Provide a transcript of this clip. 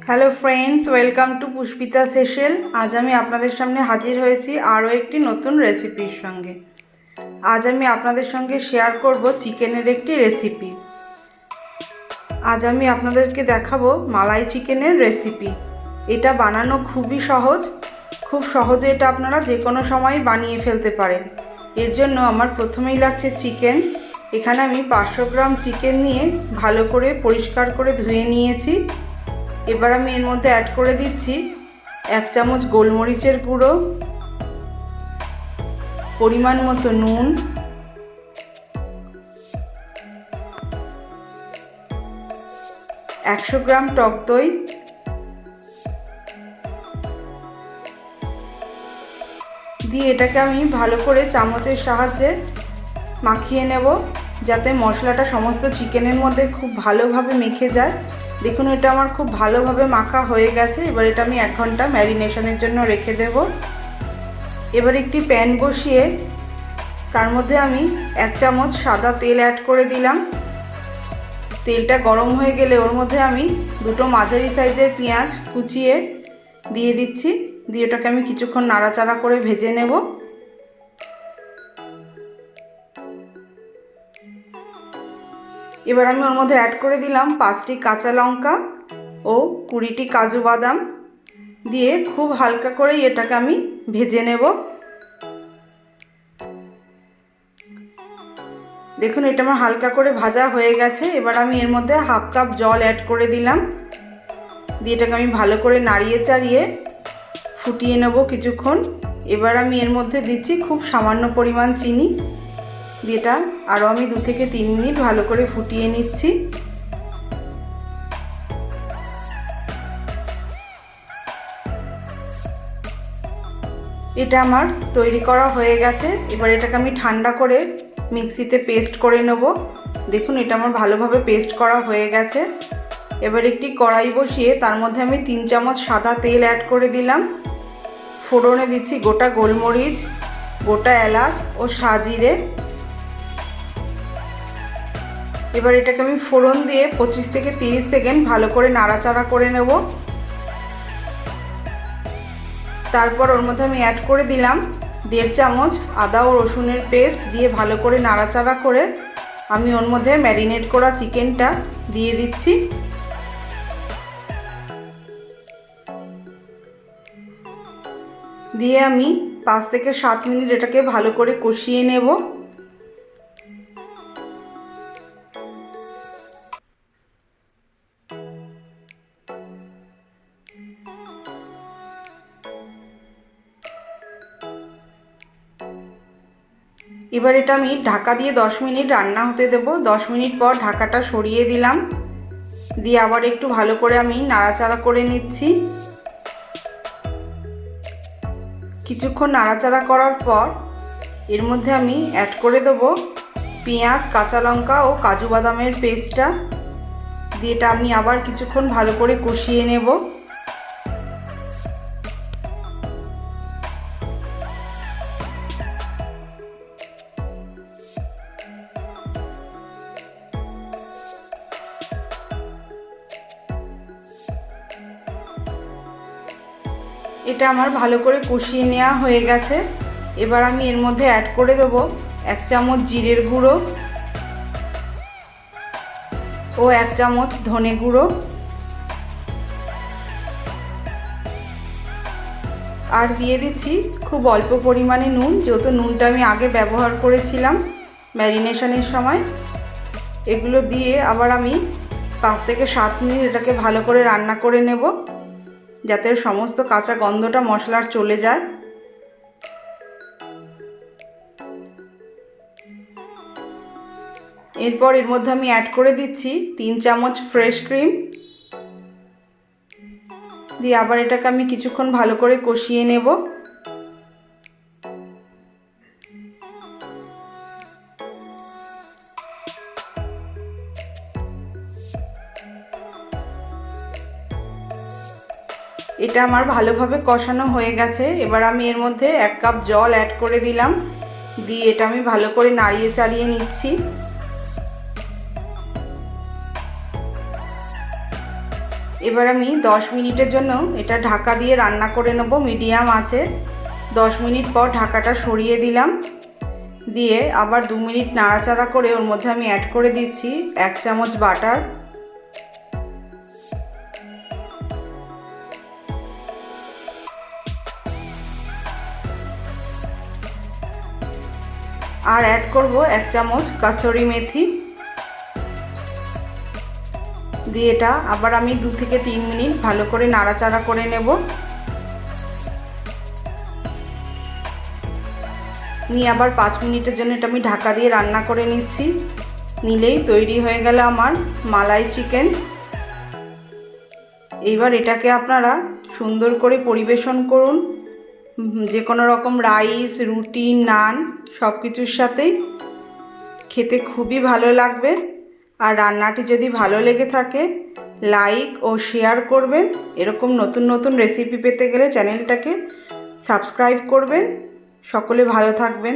Hello friends, welcome to Pushpita's হেসেল। আজ আমি আপনাদের সামনে হাজির হয়েছি আরও একটি নতুন রেসিপির সঙ্গে। আজ আমি আপনাদের সঙ্গে শেয়ার করব চিকেনের একটি রেসিপি। আজ আমি আপনাদেরকে দেখাবো মালাই চিকেনের রেসিপি। এটা বানানো খুবই সহজ, খুব সহজে এটা আপনারা যে কোনো সময় বানিয়ে ফেলতে পারেন। এর জন্য আমার প্রথমেই লাগছে চিকেন। এখানে আমি 500 গ্রাম চিকেন নিয়ে ভালো করে পরিষ্কার করে ধুয়ে নিয়েছি। এবার আমি এর মধ্যে অ্যাড করে দিচ্ছি 1 চামচ গোলমরিচের গুঁড়ো, পরিমাণ মতো নুন, একশো গ্রাম টক দই, দিয়ে এটাকে আমি ভালো করে চামচের সাহায্যে মাখিয়ে নেব, যাতে মশলাটা সমস্ত চিকেনের মধ্যে খুব ভালোভাবে মেখে যায়। দেখুন, এটা আমার খুব ভালোভাবে মাখা হয়ে গেছে। এবার এটা আমি 1 ঘন্টা ম্যারিনেশনের জন্য রেখে দেব। এবার একটি প্যান বসিয়ে তার মধ্যে আমি 1 চামচ সাদা তেল অ্যাড করে দিলাম। তেলটা গরম হয়ে গেলে ওর মধ্যে আমি 2টো মাঝারি সাইজের পেঁয়াজ কুচিয়ে দিয়ে দিচ্ছি। দিয়ে ওটাকে আমি কিছুক্ষণ নাড়াচাড়া করে ভেজে নেব। এবার আমি ওর মধ্যে অ্যাড করে দিলাম 5টি কাঁচা লঙ্কা ও 20টি কাজু বাদাম, দিয়ে খুব হালকা করে এটাকে আমি ভেজে নেব। দেখুন, এটা আমার হালকা করে ভাজা হয়ে গেছে। এবার আমি এর মধ্যে 1/2 কাপ জল অ্যাড করে দিলাম। দিয়ে এটাকে আমি ভালো করে নাড়িয়ে চাড়িয়ে ফুটিয়ে নেব কিছুক্ষণ। এবার আমি এর মধ্যে দিচ্ছি খুব সামান্য পরিমাণ চিনি। দিয়ে এটা আরও আমি 2 থেকে 3 মিনিট ভালো করে ফুটিয়ে নিচ্ছি। এটা আমার তৈরি করা হয়ে গেছে। এবার এটাকে আমি ঠান্ডা করে মিক্সিতে পেস্ট করে নেব। দেখুন, এটা আমার ভালোভাবে পেস্ট করা হয়ে গেছে। এবার একটি কড়াই বসিয়ে তার মধ্যে আমি 3 চামচ সাদা তেল অ্যাড করে দিলাম। ফোড়নে দিচ্ছি গোটা গোলমরিচ, গোটা এলাচ ও সাজিরে। এবার এটাকে আমি ফোড়ন দিয়ে 25 থেকে 30 সেকেন্ড ভালো করে নাড়াচাড়া করে নেব। তারপর ওর মধ্যে আমি অ্যাড করে দিলাম 1.5 চামচ আদা ও রসুনের পেস্ট, দিয়ে ভালো করে নাড়াচাড়া করে আমি ওর মধ্যে ম্যারিনেট করা চিকেনটা দিয়ে দিচ্ছি। দিয়ে আমি 5 থেকে 7 মিনিট এটাকে ভালো করে কষিয়ে নেব। এবার এটা আমি ঢাকা দিয়ে 10 মিনিট রান্না হতে দেব। 10 মিনিট পর ঢাকাটা সরিয়ে দিলাম। দিয়ে আবার একটু ভালো করে আমি নাড়াচাড়া করে নিচ্ছি। কিছুক্ষণ নাড়াচাড়া করার পর এর মধ্যে আমি অ্যাড করে দেব পেঁয়াজ, কাঁচা লঙ্কা ও কাজু বাদামের পেস্টটা। দিয়ে এটা আমি আবার কিছুক্ষণ ভালো করে কষিয়ে নেব। এটা আমার ভালো করে কষিয়ে নেওয়া হয়ে গেছে। এবার আমি এর মধ্যে অ্যাড করে দেব 1 চামচ জিরের গুঁড়ো ও 1 চামচ ধনে গুঁড়ো, আর দিয়ে দিচ্ছি খুব অল্প পরিমাণে নুন, যেহেতু নুনটা আমি আগে ব্যবহার করেছিলাম ম্যারিনেশনের সময়। এগুলো দিয়ে আবার আমি 5 থেকে 7 মিনিট এটাকে ভালো করে রান্না করে নেব, যাতে সমস্ত কাঁচা গন্ধটা মশলার চলে যায়। এরপর এর মধ্যে আমি অ্যাড করে দিচ্ছি 3 চামচ ফ্রেশ ক্রিম। দিয়ে আবার এটাকে আমি কিছুক্ষণ ভালো করে কষিয়ে নেব। এটা আমার ভালোভাবে কষানো হয়ে গেছে। এবার আমি এর মধ্যে 1 কাপ জল অ্যাড করে দিলাম। দিয়ে এটা আমি ভালো করে নাড়িয়ে চাড়িয়ে নিচ্ছি। এবার আমি 10 মিনিটের জন্য এটা ঢাকা দিয়ে রান্না করে নেব মিডিয়াম আঁচে। 10 মিনিট পর ঢাকাটা সরিয়ে দিলাম, দিয়ে আবার 2 মিনিট নাড়াচাড়া করে ওর মধ্যে আমি অ্যাড করে দিচ্ছি 1 চামচ বাটার। আর অ্যাড করব 1 চামচ কাসুরি মেথি, দিয়ে এটা আবার আমি 2 থেকে 3 মিনিট ভালো করে নাড়াচাড়া করে নেব। নিয়ে আবার 5 মিনিটের জন্য এটা আমি ঢাকা দিয়ে রান্না করে নিচ্ছি। নিলেই তৈরি হয়ে গেল আমার মালাই চিকেন। এইবার এটাকে আপনারা সুন্দর করে পরিবেশন করুন যে কোনো রকম রাইস, রুটি, নান সব কিছুর সাথেই। খেতে খুবই ভালো লাগবে। আর রান্নাটি যদি ভালো লেগে থাকে লাইক ও শেয়ার করবেন। এরকম নতুন নতুন রেসিপি পেতে গেলে চ্যানেলটাকে সাবস্ক্রাইব করবেন। সকলে ভালো থাকবেন।